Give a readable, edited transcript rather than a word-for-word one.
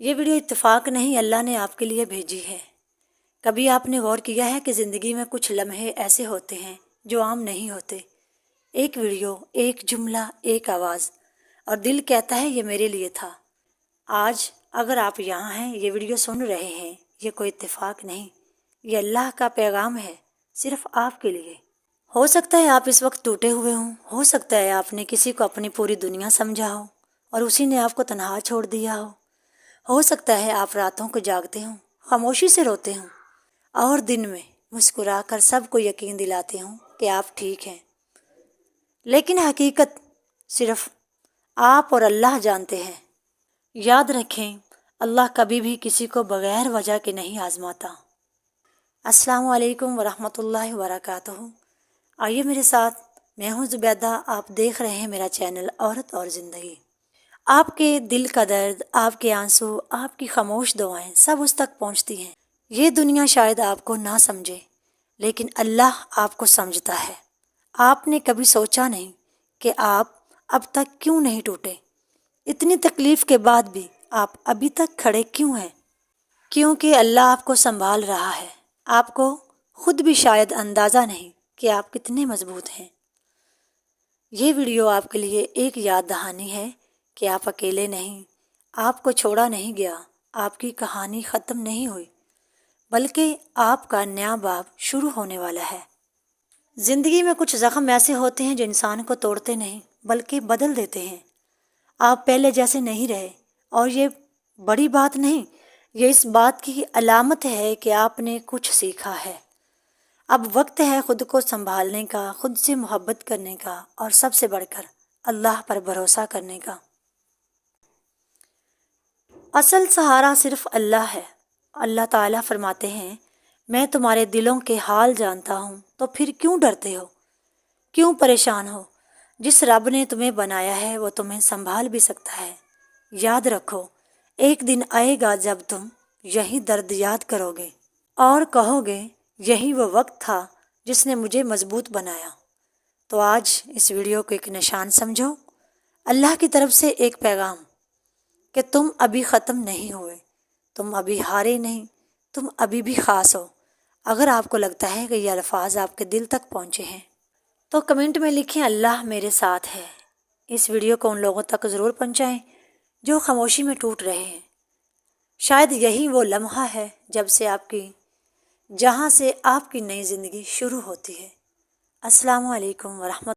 یہ ویڈیو اتفاق نہیں، اللہ نے آپ کے لیے بھیجی ہے۔ کبھی آپ نے غور کیا ہے کہ زندگی میں کچھ لمحے ایسے ہوتے ہیں جو عام نہیں ہوتے؟ ایک ویڈیو، ایک جملہ، ایک آواز، اور دل کہتا ہے یہ میرے لیے تھا۔ آج اگر آپ یہاں ہیں، یہ ویڈیو سن رہے ہیں، یہ کوئی اتفاق نہیں، یہ اللہ کا پیغام ہے، صرف آپ کے لیے۔ ہو سکتا ہے آپ اس وقت ٹوٹے ہوئے ہوں، ہو سکتا ہے آپ نے کسی کو اپنی پوری دنیا سمجھا ہو اور اسی نے آپ کو تنہا چھوڑ دیا ہو سکتا ہے آپ راتوں کو جاگتے ہوں، خاموشی سے روتے ہوں، اور دن میں مسکرا کر سب کو یقین دلاتے ہوں کہ آپ ٹھیک ہیں، لیکن حقیقت صرف آپ اور اللہ جانتے ہیں۔ یاد رکھیں، اللہ کبھی بھی کسی کو بغیر وجہ کے نہیں آزماتا۔ السلام علیکم ورحمۃ اللہ وبرکاتہ۔ آئیے میرے ساتھ، میں ہوں زبیدہ، آپ دیکھ رہے ہیں میرا چینل عورت اور زندگی۔ آپ کے دل کا درد، آپ کے آنسو، آپ کی خاموش دعائیں سب اس تک پہنچتی ہیں۔ یہ دنیا شاید آپ کو نہ سمجھے، لیکن اللہ آپ کو سمجھتا ہے۔ آپ نے کبھی سوچا نہیں کہ آپ اب تک کیوں نہیں ٹوٹے؟ اتنی تکلیف کے بعد بھی آپ ابھی تک کھڑے کیوں ہیں؟ کیونکہ اللہ آپ کو سنبھال رہا ہے۔ آپ کو خود بھی شاید اندازہ نہیں کہ آپ کتنے مضبوط ہیں۔ یہ ویڈیو آپ کے لیے ایک یاد دہانی ہے کہ آپ اکیلے نہیں، آپ کو چھوڑا نہیں گیا، آپ کی کہانی ختم نہیں ہوئی، بلکہ آپ کا نیا باب شروع ہونے والا ہے۔ زندگی میں کچھ زخم ایسے ہوتے ہیں جو انسان کو توڑتے نہیں بلکہ بدل دیتے ہیں۔ آپ پہلے جیسے نہیں رہے، اور یہ بڑی بات نہیں، یہ اس بات کی علامت ہے کہ آپ نے کچھ سیکھا ہے۔ اب وقت ہے خود کو سنبھالنے کا، خود سے محبت کرنے کا، اور سب سے بڑھ کر اللہ پر بھروسہ کرنے کا۔ اصل سہارا صرف اللہ ہے۔ اللہ تعالیٰ فرماتے ہیں، میں تمہارے دلوں کے حال جانتا ہوں، تو پھر کیوں ڈرتے ہو، کیوں پریشان ہو؟ جس رب نے تمہیں بنایا ہے وہ تمہیں سنبھال بھی سکتا ہے۔ یاد رکھو، ایک دن آئے گا جب تم یہی درد یاد کرو گے اور کہو گے یہی وہ وقت تھا جس نے مجھے مضبوط بنایا۔ تو آج اس ویڈیو کو ایک نشان سمجھو، اللہ کی طرف سے ایک پیغام کہ تم ابھی ختم نہیں ہوئے، تم ابھی ہارے نہیں، تم ابھی بھی خاص ہو۔ اگر آپ کو لگتا ہے کہ یہ الفاظ آپ کے دل تک پہنچے ہیں تو کمنٹ میں لکھیں اللہ میرے ساتھ ہے۔ اس ویڈیو کو ان لوگوں تک ضرور پہنچائیں جو خاموشی میں ٹوٹ رہے ہیں۔ شاید یہی وہ لمحہ ہے جہاں سے آپ کی نئی زندگی شروع ہوتی ہے۔ السلام علیکم ورحمۃ